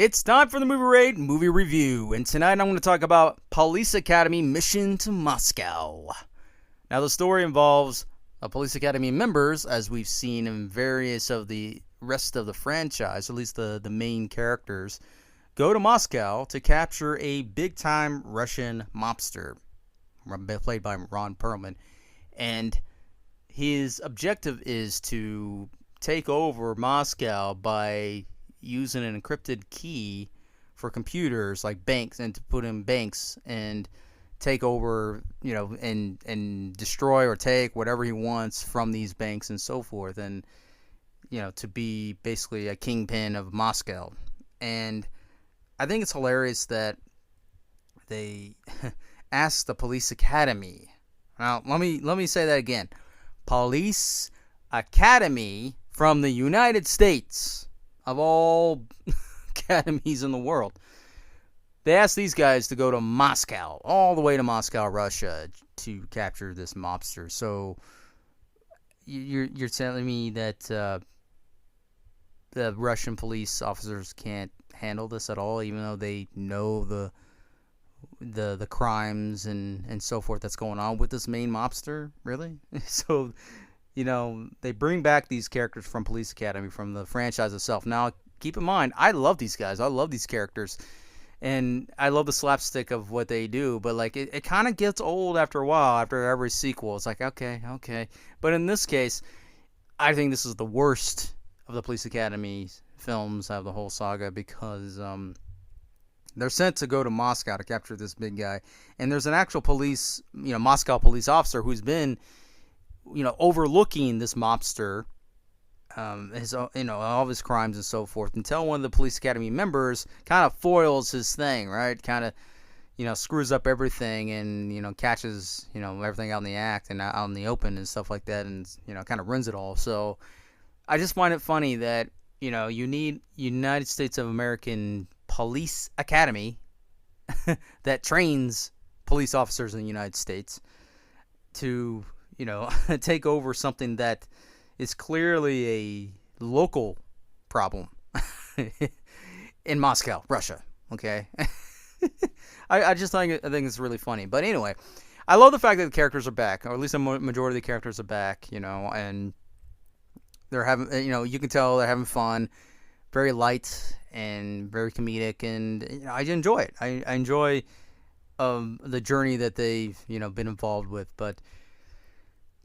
It's time for the movie raid movie review, and tonight I'm going to talk about Police Academy Mission to Moscow. Now, the story involves Police Academy members, as we've seen in various of the rest of the franchise, at least the main characters, go to Moscow to capture a big-time Russian mobster, played by Ron Perlman, and his objective is to take over Moscow by using an encrypted key for computers like banks, and to put in banks and take over, and destroy or take whatever he wants from these banks and so forth, and to be basically a kingpin of Moscow. And I think it's hilarious that they asked the Police Academy. Now, let me say that again. Police Academy from the United States, of all academies in the world. They asked these guys to go to Moscow, all the way to Moscow, Russia, to capture this mobster. So you're telling me that the Russian police officers can't handle this at all, even though they know the crimes and so forth that's going on with this main mobster? Really? So they bring back these characters from Police Academy, from the franchise itself. Now, keep in mind, I love these guys. I love these characters. And I love the slapstick of what they do. But, it kind of gets old after a while, after every sequel. It's like, okay. But in this case, I think this is the worst of the Police Academy films out of the whole saga, because they're sent to go to Moscow to capture this big guy. And there's an actual Moscow police officer who's been overlooking this mobster, all of his crimes and so forth, until one of the Police Academy members kind of foils his thing, right? Kind of, screws up everything and, catches, everything out in the act and out in the open and stuff like that, and, kind of ruins it all. So I just find it funny that, you need United States of American Police Academy that trains police officers in the United States to take over something that is clearly a local problem in Moscow, Russia. Okay, I think it's really funny. But anyway, I love the fact that the characters are back, or at least a majority of the characters are back. And they're having, you can tell they're having fun, very light and very comedic, and I enjoy it. I enjoy the journey that they've been involved with, but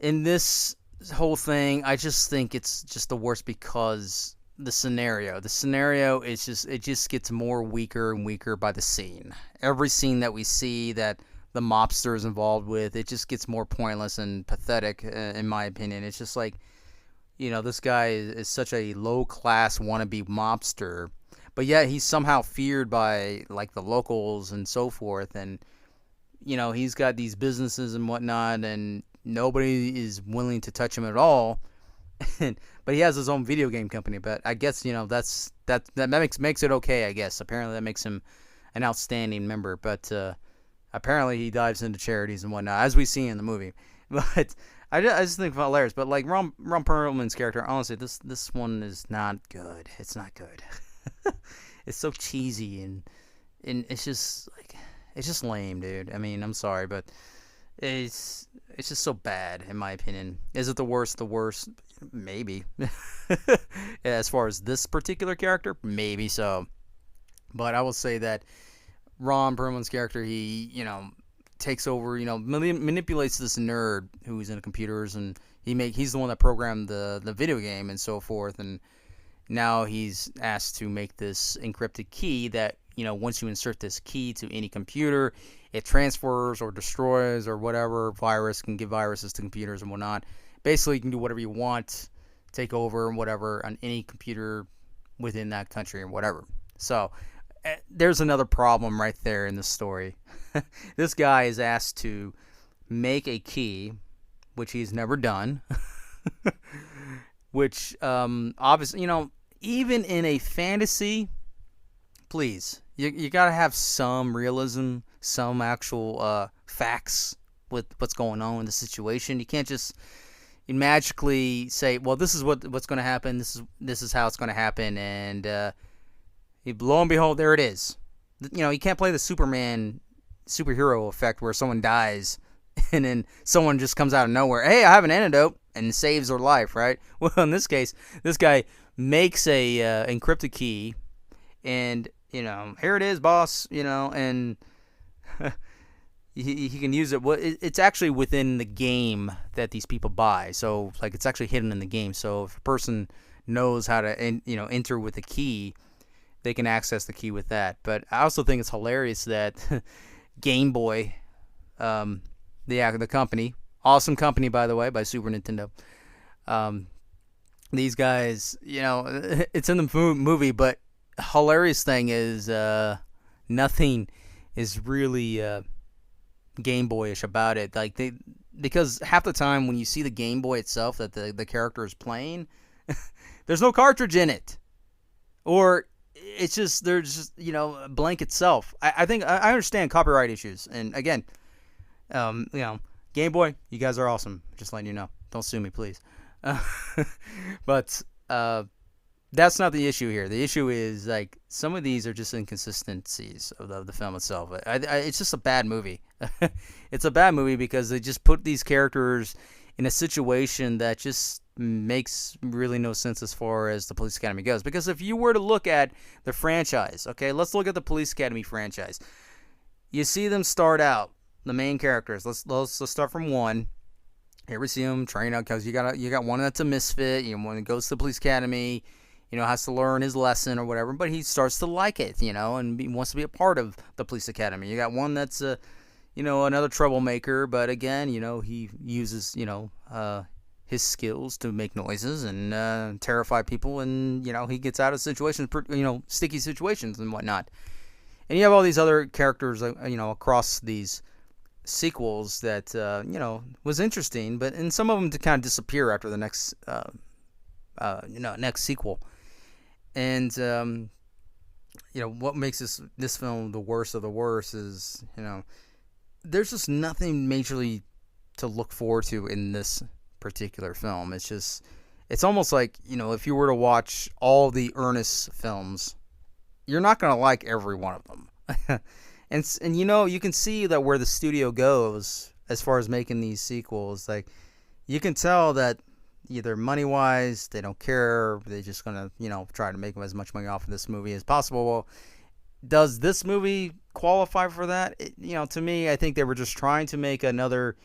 in this whole thing, I just think it's just the worst, because the scenario is it just gets more weaker and weaker by the scene. Every scene that we see that the mobster is involved with, it just gets more pointless and pathetic, in my opinion. It's just like, this guy is such a low-class wannabe mobster, but yet he's somehow feared by, the locals and so forth, and, he's got these businesses and whatnot, and nobody is willing to touch him at all. But he has his own video game company. But I guess that makes it okay. I guess apparently that makes him an outstanding member. But apparently he dives into charities and whatnot, as we see in the movie. But I just think it's hilarious. But Ron Perlman's character, honestly, this one is not good. It's not good. It's so cheesy and it's just lame, dude. I mean, I'm sorry, but it's just so bad, in my opinion. Is it the worst? The worst? Maybe. As far as this particular character, maybe so. But I will say that Ron Perlman's character, he, takes over, manipulates this nerd who's into computers, and he's the one that programmed the video game and so forth, and now he's asked to make this encrypted key that, once you insert this key to any computer, it transfers or destroys or whatever virus, can give viruses to computers and whatnot. Basically, you can do whatever you want, take over and whatever on any computer within that country or whatever. So there's another problem right there in the story. This guy is asked to make a key, which he's never done, which obviously, even in a fantasy, please, you got to have some realism, some actual facts with what's going on in the situation. You can't just magically say, well, this is what's going to happen, this is how it's going to happen, and Lo and behold, there it is. You can't play the Superman superhero effect where someone dies and then someone just comes out of nowhere. Hey, I have an antidote and saves their life, right? Well, in this case, this guy makes a encrypted key, and here it is, boss. And he can use it. Well, it's actually within the game that these people buy. So like it's actually hidden in the game. So if a person knows how to enter with a key, they can access the key with that. But I also think it's hilarious that Game Boy, the company, awesome company by the way, by Super Nintendo. These guys, it's in the movie, but hilarious thing is nothing is really Game Boyish about it. Like because half the time when you see the Game Boy itself that the character is playing, there's no cartridge in it, or it's just there's just blank itself. I think I understand copyright issues, and again, Game Boy, you guys are awesome. Just letting you know. Don't sue me, please. But that's not the issue here. The issue is like some of these are just inconsistencies of the film itself. It's just a bad movie. It's a bad movie because they just put these characters in a situation that just makes really no sense as far as the Police Academy goes. Because if you were to look at the franchise, okay, let's look at the Police Academy franchise. You see them start out, the main characters. Let's start from 1. Here we see him train out because you got one that's a misfit. One that goes to the Police Academy, has to learn his lesson or whatever. But he starts to like it, and he wants to be a part of the Police Academy. You got one that's another troublemaker, but again, he uses his skills to make noises and terrify people, and he gets out of situations, sticky situations and whatnot. And you have all these other characters, across these sequels that was interesting, but and some of them to kind of disappear after the next next sequel. And what makes this film the worst of the worst is there's just nothing majorly to look forward to in this particular film. It's almost like if you were to watch all the Ernest films, you're not going to like every one of them. And you can see that where the studio goes as far as making these sequels. Like you can tell that either money wise they don't care, they're just gonna try to make as much money off of this movie as possible. Well, does this movie qualify for that? To me, I think they were just trying to make another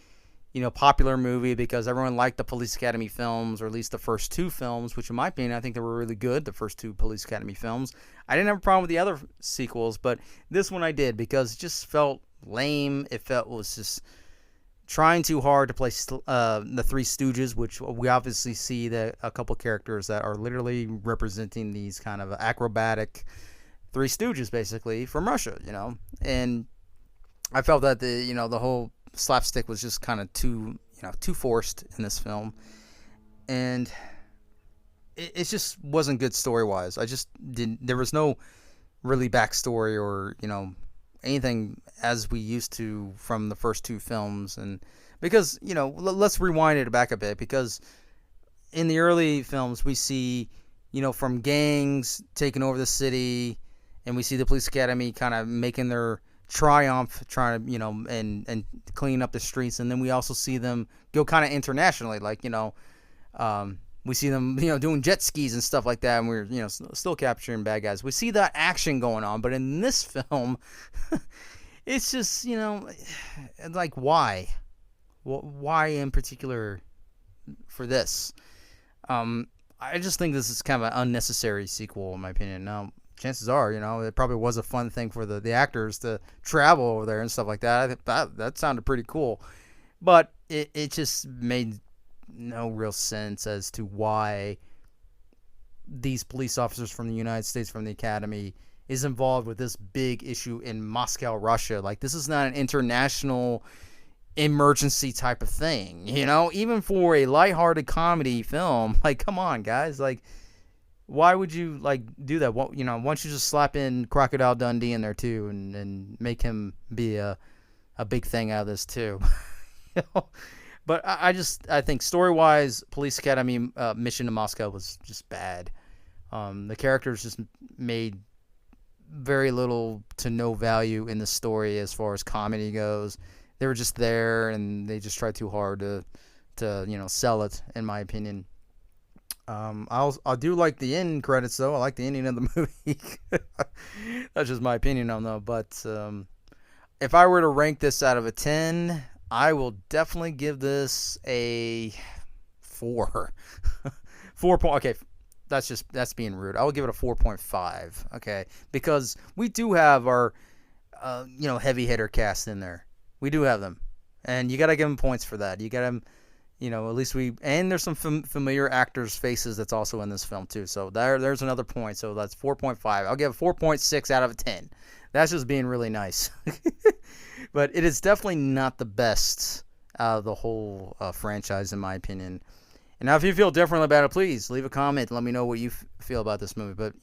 popular movie because everyone liked the Police Academy films, or at least the first 2 films, which in my opinion, I think they were really good, the first 2 Police Academy films. I didn't have a problem with the other sequels, but this one I did because it just felt lame. It was just trying too hard to play the Three Stooges, which we obviously see that a couple characters that are literally representing these kind of acrobatic Three Stooges, basically, from Russia, And I felt that the whole slapstick was just kind of too forced in this film, and it just wasn't good story wise. There was no really backstory or anything as we used to from the first 2 films. And because let's rewind it back a bit, because in the early films we see from gangs taking over the city, and we see the Police Academy kind of making their triumph, trying to and clean up the streets. And then we also see them go kind of internationally, like we see them doing jet skis and stuff like that, and we're still capturing bad guys. We see that action going on, but in this film it's just like why in particular for this. I just think this is kind of an unnecessary sequel in my opinion. Now chances are, it probably was a fun thing for the actors to travel over there and stuff like that. I think that sounded pretty cool. But it just made no real sense as to why these police officers from the United States, from the Academy, is involved with this big issue in Moscow, Russia. Like, this is not an international emergency type of thing, Even for a lighthearted comedy film, like, come on, guys. Like, why would you do that? Why don't you just slap in Crocodile Dundee in there too, and make him be a big thing out of this too? But I think story wise, Police Academy Mission to Moscow was just bad. The characters just made very little to no value in the story as far as comedy goes. They were just there, and they just tried too hard to sell it, in my opinion. I do like the end credits though. I like the ending of the movie. That's just my opinion on though. But if I were to rank this out of a 10, I will definitely give this a 4. 4 point. Okay, that's being rude. I will give it a 4.5. Okay, because we do have our heavy hitter cast in there. We do have them, and you got to give them points for that. You got to, at least and there's some familiar actors' faces that's also in this film too. So there's another point. So that's 4.5. I'll give it 4.6 out of a 10. That's just being really nice. But it is definitely not the best out of the whole franchise, in my opinion. And now, if you feel differently about it, please leave a comment. Let me know what you feel about this movie. But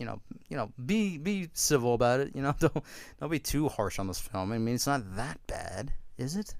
be civil about it. Don't be too harsh on this film. I mean, it's not that bad, is it?